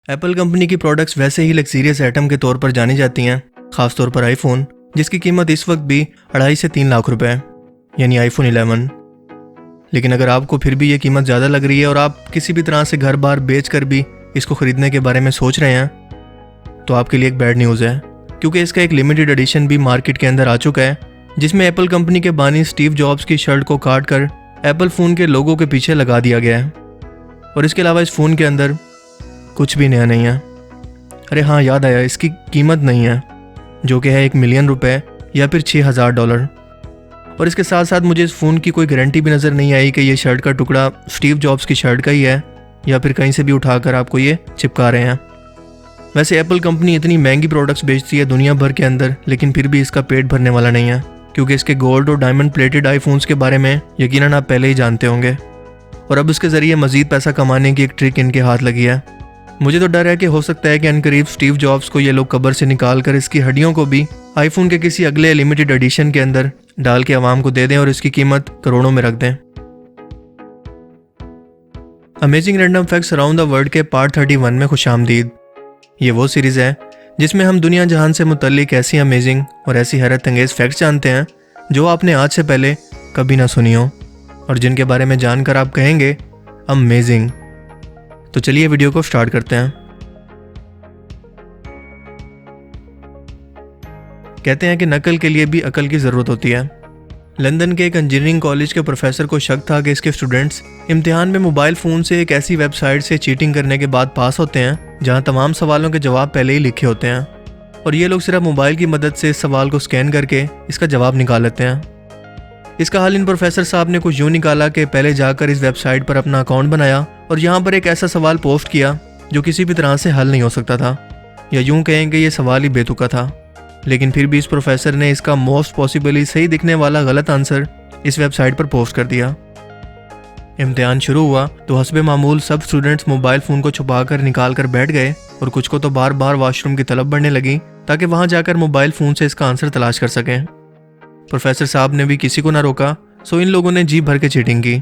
Apple company की products वैसे ही luxurious item के तौर पर जानी जाती हैं, खासतौर पर आईफोन, जिसकी कीमत इस वक्त भी 2.5 से 3 लाख रुपए है, यानी आईफोन 11। लेकिन अगर आपको फिर भी ये कीमत ज़्यादा लग रही है और आप किसी भी तरह से घर बार बेच कर भी इसको ख़रीदने के बारे में सोच रहे हैं, तो आपके लिए एक बैड न्यूज़ है, क्योंकि इसका एक लिमिटेड एडिशन भी मार्केट के अंदर आ चुका है, जिसमें एप्पल कंपनी के बानी स्टीव जॉब्स की शर्ट को काट कर एप्पल फ़ोन के लोगों के पीछे लगा दिया गया है। और इसके अलावा इस फ़ोन के अंदर कुछ भी नया नहीं है। अरे हाँ, याद आया, इसकी कीमत नहीं है, जो कि है 1 मिलियन रुपए या फिर $6,000। और इसके साथ साथ मुझे इस फ़ोन की कोई गारंटी भी नज़र नहीं आई कि ये शर्ट का टुकड़ा स्टीव जॉब्स की शर्ट का ही है या फिर कहीं से भी उठाकर आपको ये चिपका रहे हैं। वैसे एप्पल कंपनी इतनी महंगी प्रोडक्ट्स बेचती है दुनिया भर के अंदर, लेकिन फिर भी इसका पेट भरने वाला नहीं है, क्योंकि इसके गोल्ड और डायमंड प्लेटेड आईफोन्स के बारे में यकीनन आप पहले ही जानते होंगे। और अब इसके ज़रिए मज़ीद पैसा कमाने की एक ट्रिक इनके हाथ लगी है। मुझे तो डर है कि हो सकता है कि अनकरीब स्टीव जॉब्स को ये लोग कब्र से निकाल कर इसकी हड्डियों को भी आईफोन के किसी अगले लिमिटेड एडिशन के अंदर डाल के आवाम को दे दें और इसकी कीमत करोड़ों में रख दें। Amazing random facts around the world के पार्ट 31 में खुशामदीद। ये वो सीरीज़ है जिसमें हम दुनिया जहान से मुतल्लिक ऐसी अमेजिंग और ऐसी हैरत अंगेज़ फैक्ट्स जानते हैं जो आपने आज से पहले कभी ना सुनी हो और जिनके बारे में जानकर आप कहेंगे अमेजिंग। तो चलिए वीडियो को स्टार्ट करते हैं। कहते हैं कि नकल के लिए भी अकल की ज़रूरत होती है। लंदन के एक इंजीनियरिंग कॉलेज के प्रोफेसर को शक था कि इसके स्टूडेंट्स इम्तिहान में मोबाइल फ़ोन से एक ऐसी वेबसाइट से चीटिंग करने के बाद पास होते हैं जहां तमाम सवालों के जवाब पहले ही लिखे होते हैं, और ये लोग सिर्फ मोबाइल की मदद से इस सवाल को स्कैन करके इसका जवाब निकाल लेते हैं। इसका हल इन प्रोफेसर साहब ने कुछ यूँ निकाला कि पहले जाकर इस वेबसाइट पर अपना अकाउंट बनाया और यहाँ पर एक ऐसा सवाल पोस्ट किया जो किसी भी तरह से हल नहीं हो सकता था, या यूँ कहें कि ये सवाल ही बेतुका था। लेकिन फिर भी इस प्रोफेसर ने इसका मोस्ट पॉसिबली सही दिखने वाला गलत आंसर इस वेबसाइट पर पोस्ट कर दिया। इम्तिहान शुरू हुआ तो हस्बे मामूल सब स्टूडेंट्स मोबाइल फ़ोन को छुपा कर निकाल कर बैठ गए, और कुछ को तो बार बार वॉशरूम की तलब बढ़ने लगी ताकि वहाँ जाकर मोबाइल फ़ोन से इसका आंसर तलाश कर सकें। प्रोफेसर साहब ने भी किसी को ना रोका, सो इन लोगों ने जी भर के चीटिंग की।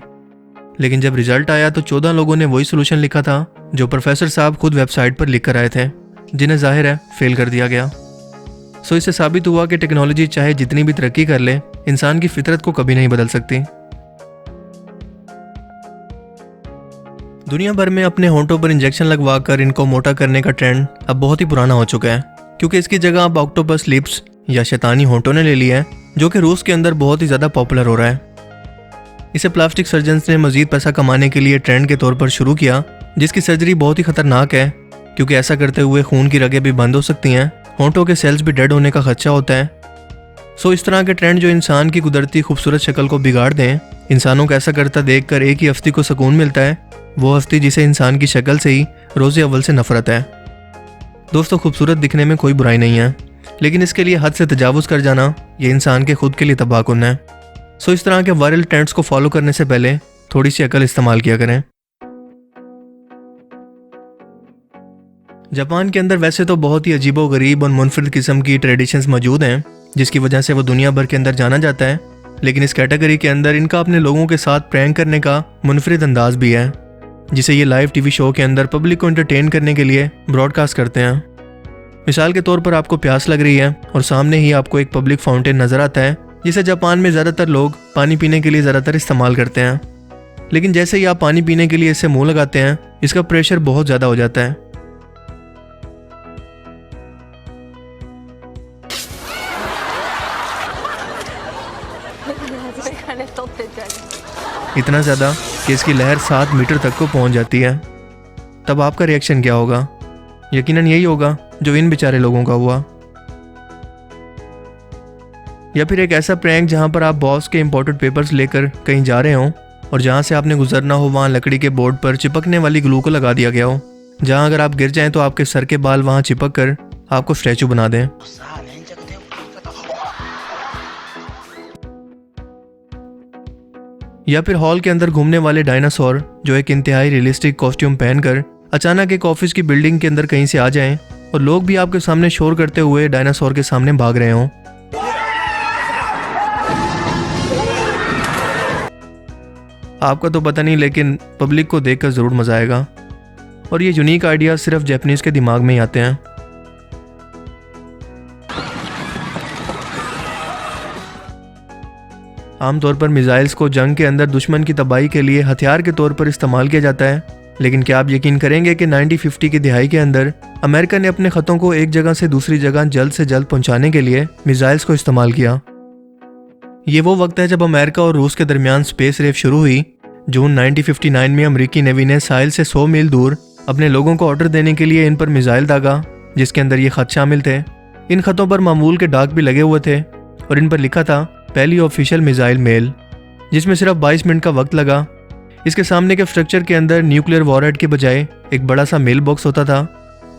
लेकिन जब रिजल्ट आया तो 14 लोगों ने वही सोल्यूशन लिखा था जो प्रोफेसर साहब खुद वेबसाइट पर लिख कर आए थे, जिन्हें जाहिर है फेल कर दिया गया। सो इससे साबित हुआ कि टेक्नोलॉजी चाहे जितनी भी तरक्की कर ले, इंसान की फितरत को कभी नहीं बदल सकती। दुनिया भर में अपने होंठों पर इंजेक्शन लगवाकर इनको मोटा करने का ट्रेंड अब बहुत ही पुराना हो चुका है, क्योंकि इसकी जगह अब ऑक्टोपस लिप्स या शैतानी होंठों ने ले लिया है, जो कि रूस के अंदर बहुत ही ज़्यादा पॉपुलर हो रहा है। इसे प्लास्टिक सर्जन्स ने मजीद पैसा कमाने के लिए ट्रेंड के तौर पर शुरू किया, जिसकी सर्जरी बहुत ही खतरनाक है, क्योंकि ऐसा करते हुए खून की रगें भी बंद हो सकती हैं, होंठों के सेल्स भी डेड होने का खदशा होता है। सो इस तरह के ट्रेंड जो इंसान की कुदरती खूबसूरत शक्ल को बिगाड़ दें, इंसानों को ऐसा करता देखकर एक ही हस्ती को सुकून मिलता है, वो हस्ती जिसे इंसान की शक्ल से ही रोज़े अव्वल से नफरत है। दोस्तों, खूबसूरत दिखने में कोई बुराई नहीं है, लेकिन इसके लिए हद से तजावुज़ कर जाना ये इंसान के खुद के लिए तबाहकुन है। सो इस तरह के वायरल ट्रेंड्स को फॉलो करने से पहले थोड़ी सी अकल इस्तेमाल किया करें। जापान के अंदर वैसे तो बहुत ही अजीबो गरीब और मुनफरिद किस्म की ट्रेडिशंस मौजूद हैं, जिसकी वजह से वो दुनिया भर के अंदर जाना जाता है। लेकिन इस कैटेगरी के अंदर इनका अपने लोगों के साथ प्रैंक करने का मुनफरिद अंदाज भी है, जिसे ये लाइव टीवी शो के अंदर पब्लिक को एंटरटेन करने के लिए ब्रॉडकास्ट करते हैं। मिसाल के तौर पर आपको प्यास लग रही है और सामने ही आपको एक पब्लिक फाउंटेन नज़र आता है, जिसे जापान में ज़्यादातर लोग पानी पीने के लिए ज़्यादातर इस्तेमाल करते हैं। लेकिन जैसे ही आप पानी पीने के लिए इसे मुँह लगाते हैं, इसका प्रेशर बहुत ज़्यादा हो जाता है। इतना ज़्यादा कि इसकी लहर 7 मीटर तक को पहुंच जाती है। तब आपका रिएक्शन क्या होगा? यकीनन यही होगा जो इन बेचारे लोगों का हुआ। या फिर एक ऐसा प्रैंक जहां पर आप बॉस के इंपॉर्टेंट पेपर्स लेकर कहीं जा रहे हों और जहां से आपने गुजरना हो वहां लकड़ी के बोर्ड पर चिपकने वाली ग्लू को लगा दिया गया हो, जहां अगर आप गिर जाएं तो आपके सर के बाल वहां चिपक कर आपको स्टैचू बना दें। या फिर हॉल के अंदर घूमने वाले डायनासोर जो एक इंतहाई रियलिस्टिक कॉस्ट्यूम पहनकर अचानक एक ऑफिस की बिल्डिंग के अंदर कहीं से आ जाएं और लोग भी आपके सामने शोर करते हुए डायनासोर के सामने भाग रहे हों। आपका तो पता नहीं, लेकिन पब्लिक को देखकर ज़रूर मज़ा आएगा। और ये यूनिक आइडिया सिर्फ जापानीज के दिमाग में ही आते हैं। आमतौर पर मिसाइल्स को जंग के अंदर दुश्मन की तबाही के लिए हथियार के तौर पर इस्तेमाल किया जाता है, लेकिन क्या आप यकीन करेंगे कि 1950 की दिहाई के अंदर अमेरिका ने अपने खतों को एक जगह से दूसरी जगह जल्द से जल्द पहुंचाने के लिए मिसाइल्स को इस्तेमाल किया। ये वो वक्त है जब अमेरिका और रूस के दरमियान स्पेस रेस शुरू हुई। जून 1959 में अमेरिकी नेवी ने साहिल से 100 मील दूर अपने लोगों को ऑर्डर देने के लिए इन पर मिसाइल दागा, जिसके अंदर ये खत शामिल थे। इन खतों पर मामूल के डाक भी लगे हुए थे और इन पर लिखा था पहली ऑफिशियल मिसाइल मेल, जिसमें सिर्फ 22 मिनट का वक्त लगा। इसके सामने के स्ट्रक्चर के अंदर न्यूक्लियर वॉरहेड के बजाय एक बड़ा सा मेल बॉक्स होता था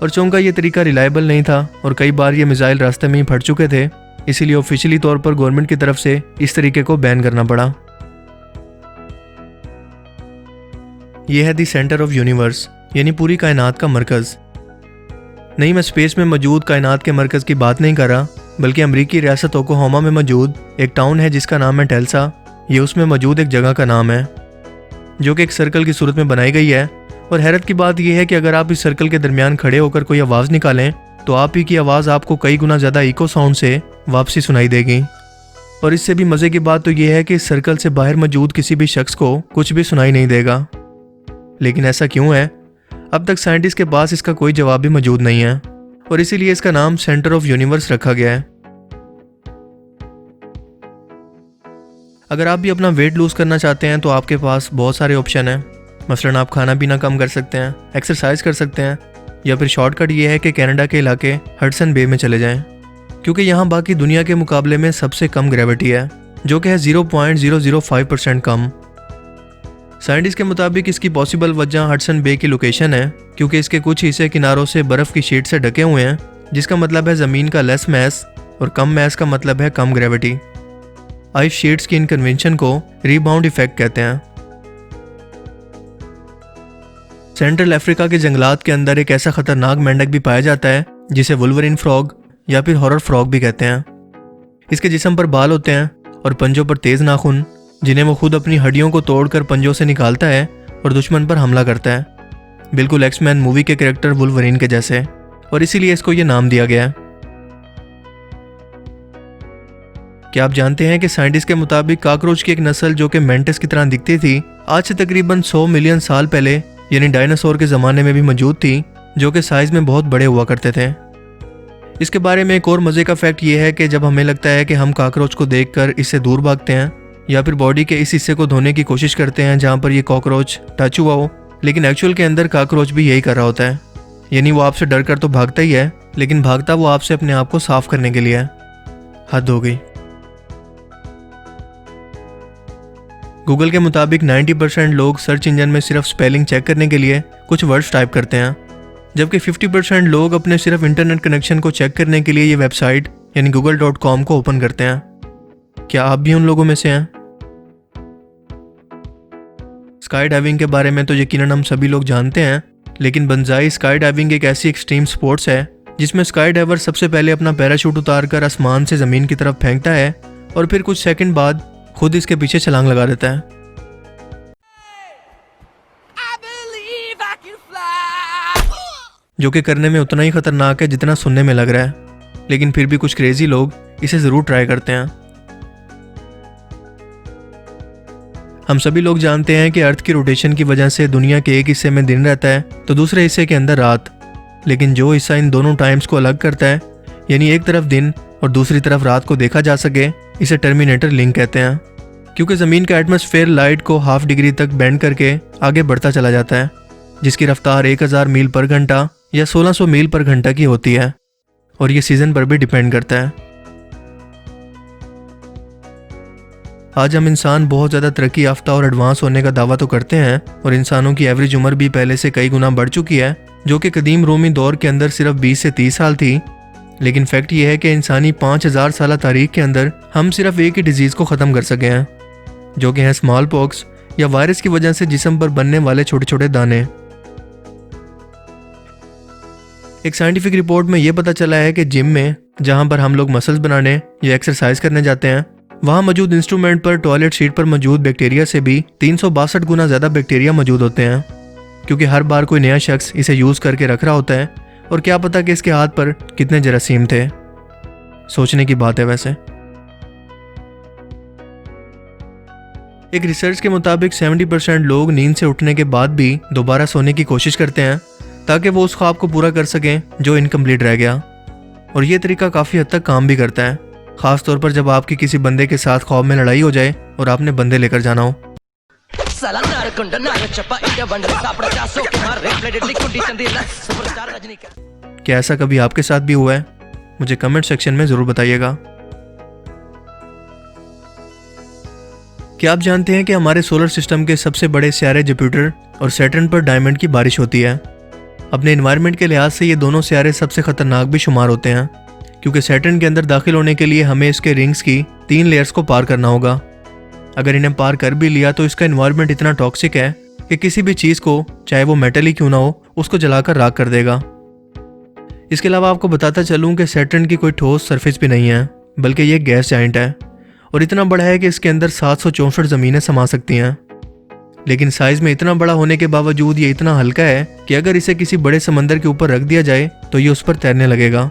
और चूंकि ये तरीका रिलायबल नहीं था और कई बार ये मिसाइल रास्ते में ही फट चुके थे, इसीलिए ऑफिशियली तौर पर गवर्नमेंट की तरफ से इस तरीके को बैन करना पड़ा। यह है दी सेंटर ऑफ यूनिवर्स, यानी पूरी कायनात का मरकज़। नहीं, मैं स्पेस में मौजूद कायनात के मरकज़ की बात नहीं कर रहा, बल्कि अमरीकी रियासत ओक्लाहोमा में मौजूद एक टाउन है जिसका नाम है टेल्सा। ये उसमें मौजूद एक जगह का नाम है जो कि एक सर्कल की सूरत में बनाई गई है। और हैरत की बात यह है कि अगर आप इस सर्कल के दरमियान खड़े होकर कोई आवाज़ निकालें तो आप ही की आवाज़ आपको कई गुना ज़्यादा इको साउंड से वापसी सुनाई देगी। और इससे भी मज़े की बात तो यह है कि इस सर्कल से बाहर मौजूद किसी भी शख्स को कुछ भी सुनाई नहीं देगा। लेकिन ऐसा क्यों है? अब तक साइंटिस्ट के पास इसका कोई जवाब भी मौजूद नहीं है और इसीलिए इसका नाम सेंटर ऑफ यूनिवर्स रखा गया है। अगर आप भी अपना वेट लूज करना चाहते हैं तो आपके पास बहुत सारे ऑप्शन हैं। मसलन आप खाना पीना कम कर सकते हैं, एक्सरसाइज कर सकते हैं, या फिर शॉर्टकट ये है कि कनाडा के इलाके हडसन बे में चले जाएं, क्योंकि यहाँ बाकी दुनिया के मुकाबले में सबसे कम ग्रेविटी है, जो कि है 0.005% कम। साइंटिस्ट के मुताबिक इसकी पॉसिबल वजह हडसन बे की लोकेशन है, क्योंकि इसके कुछ हिस्से किनारों से बर्फ़ की शीट से ढके हुए हैं, जिसका मतलब है ज़मीन का लेस मैस और कम मैस का मतलब है कम ग्रेविटी। आइस शीट्स की इन कन्वेंशन को रीबाउंड इफेक्ट कहते हैं। सेंट्रल अफ्रीका के जंगलात के अंदर एक ऐसा खतरनाक मेंढक भी पाया जाता है जिसे वुल्वरीन फ्रॉग या फिर हॉरर फ्रॉग भी कहते हैं। इसके जिस्म पर बाल होते हैं और पंजों पर तेज नाखून, जिन्हें वो खुद अपनी हड्डियों को तोड़कर पंजों से निकालता है और दुश्मन पर हमला करता है, बिल्कुल एक्समैन मूवी के कैरेक्टर वुल्वरीन के जैसे, और इसीलिए इसको ये नाम दिया गया है। क्या आप जानते हैं कि साइंटिस्ट के मुताबिक काकरोच की एक नस्ल जो कि मेंटिस की तरह दिखती थी, आज से तकरीबन 100 मिलियन साल पहले यानी डायनासोर के ज़माने में भी मौजूद थी, जो कि साइज़ में बहुत बड़े हुआ करते थे। इसके बारे में एक और मज़े का फैक्ट ये है कि जब हमें लगता है कि हम काकरोच को देखकर इससे दूर भागते हैं या फिर बॉडी के इस हिस्से को धोने की कोशिश करते हैं जहाँ पर ये कॉकरोच टच हुआ हो, लेकिन एक्चुअल के अंदर काकरोच भी यही कर रहा होता है। यानी वो आपसे डर कर तो भागता ही है, लेकिन भागता वो आपसे अपने आप को साफ करने के लिए है। हद हो गई। गूगल के मुताबिक 90% लोग सर्च इंजन में सिर्फ स्पेलिंग चेक करने के लिए कुछ वर्ड्स टाइप करते हैं, जबकि 50% लोग अपने सिर्फ इंटरनेट कनेक्शन को चेक करने के लिए ये वेबसाइट यानी google.com को ओपन करते हैं। क्या आप भी उन लोगों में से हैं? स्काई डाइविंग के बारे में तो यकीनन हम सभी लोग जानते हैं, लेकिन बंजाई स्काई डाइविंग एक ऐसी एक्सट्रीम स्पोर्ट्स है जिसमें स्काई डाइवर सबसे पहले अपना पैराशूट उतारकर आसमान से ज़मीन की तरफ फेंकता है और फिर कुछ सेकंड बाद खुद इसके पीछे छलांग लगा देता है। जो कि करने में उतना ही खतरनाक है जितना सुनने में लग रहा है, लेकिन फिर भी कुछ क्रेजी लोग इसे ज़रूर ट्राई करते हैं। हम सभी लोग जानते हैं कि अर्थ की रोटेशन की वजह से दुनिया के एक हिस्से में दिन रहता है तो दूसरे हिस्से के अंदर रात, लेकिन जो हिस्सा इन दोनों टाइम्स को अलग करता है, यानी एक तरफ दिन और दूसरी तरफ रात को देखा जा सके, इसे टर्मिनेटर लिंक कहते हैं, क्योंकि ज़मीन का एटमॉस्फेयर लाइट को ½ डिग्री तक बेंड करके आगे बढ़ता चला जाता है, जिसकी रफ्तार 1000 मील पर घंटा या 1600 मील पर घंटा की होती है, और ये सीज़न पर भी डिपेंड करता है। आज हम इंसान बहुत ज़्यादा तरक्की याफ्ता और एडवांस होने का दावा तो करते हैं, और इंसानों की एवरेज उम्र भी पहले से कई गुना बढ़ चुकी है, जो कि कदीम रोमी दौर के अंदर सिर्फ 20 से 30 साल थी। लेकिन फैक्ट ये है कि इंसानी 5000 साल तारीख के अंदर हम सिर्फ एक ही डिजीज़ को ख़त्म कर सके हैं, जो कि है स्मॉल पॉक्स या वायरस की वजह से जिस्म पर बनने वाले छोटे छोटे दाने। एक साइंटिफिक रिपोर्ट में यह पता चला है कि जिम में जहां पर हम लोग मसल्स बनाने या एक्सरसाइज करने जाते हैं, वहां मौजूद इंस्ट्रूमेंट पर टॉयलेट सीट पर मौजूद बैक्टीरिया से भी 362 गुना ज़्यादा बैक्टीरिया मौजूद होते हैं। क्योंकि हर बार कोई नया शख्स इसे यूज़ करके रख रहा होता है और क्या पता कि इसके हाथ पर कितने जरासीम थे। सोचने की बात है वैसे। एक रिसर्च के मुताबिक 70% लोग नींद से उठने के बाद भी दोबारा सोने की कोशिश करते हैं ताकि वो उस ख्वाब को पूरा कर सकें जो इनकम्प्लीट रह गया। और ये तरीका काफ़ी हद तक काम भी करता है, ख़ास तौर पर जब आपकी किसी बंदे के साथ ख्वाब में लड़ाई हो जाए और आपने बंदे लेकर जाना हो। क्या ऐसा कभी आपके साथ भी हुआ है? मुझे कमेंट सेक्शन में ज़रूर बताइएगा। क्या आप जानते हैं कि हमारे सोलर सिस्टम के सबसे बड़े सियारे जुपिटर और सैटर्न पर डायमंड की बारिश होती है। अपने एनवायरनमेंट के लिहाज से ये दोनों सियारे सबसे खतरनाक भी शुमार होते हैं, क्योंकि सैटर्न के अंदर दाखिल होने के लिए हमें इसके रिंग्स की 3 लेयर्स को पार करना होगा। अगर इन्हें पार कर भी लिया तो इसका एनवायरनमेंट इतना टॉक्सिक है कि किसी भी चीज़ को, चाहे वो मेटल ही क्यों ना हो, उसको जलाकर राख कर देगा। इसके अलावा आपको बताता चलूँ कि सैटर्न की कोई ठोस सरफेस भी नहीं है, बल्कि ये गैस जाइंट है और इतना बड़ा है कि इसके अंदर 764 ज़मीनें समा सकती हैं। लेकिन साइज़ में इतना बड़ा होने के बावजूद ये इतना हल्का है कि अगर इसे किसी बड़े समंदर के ऊपर रख दिया जाए तो ये उस पर तैरने लगेगा।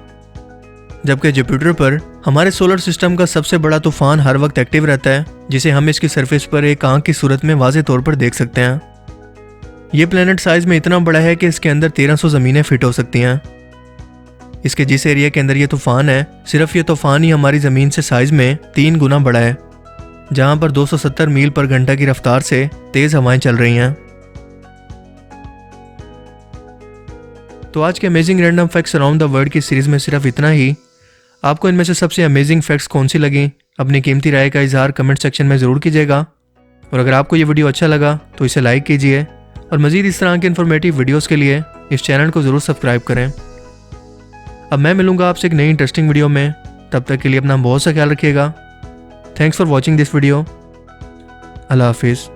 जबकि जुपिटर पर हमारे सोलर सिस्टम का सबसे बड़ा तूफान हर वक्त एक्टिव रहता है, जिसे हम इसकी सरफेस पर एक आंख की सूरत में वाज़े तौर पर देख सकते हैं। ये प्लेनेट साइज में इतना बड़ा है कि इसके अंदर 1300 ज़मीनें फिट हो सकती हैं। इसके जिस एरिया के अंदर ये तूफान है, सिर्फ ये तूफान ही हमारी ज़मीन से साइज में 3 गुना बड़ा है, जहाँ पर 270 मील पर घंटा की रफ्तार से तेज़ हवाएं चल रही हैं। तो आज के amazing random facts around the world की सीरीज़ में सिर्फ इतना ही। आपको इनमें से सबसे अमेजिंग फैक्ट्स कौन सी लगी? अपनी कीमती राय का इजहार कमेंट सेक्शन में ज़रूर कीजिएगा। और अगर आपको ये वीडियो अच्छा लगा तो इसे लाइक कीजिए और मज़ीद इस तरह के इन्फॉर्मेटिव वीडियोस के लिए इस चैनल को ज़रूर सब्सक्राइब करें। अब मैं मिलूंगा आपसे एक नई इंटरेस्टिंग वीडियो में। तब तक के लिए अपना बहुत सा ख्याल रखिएगा। Thanks for watching this video. अल्लाह हाफिज़।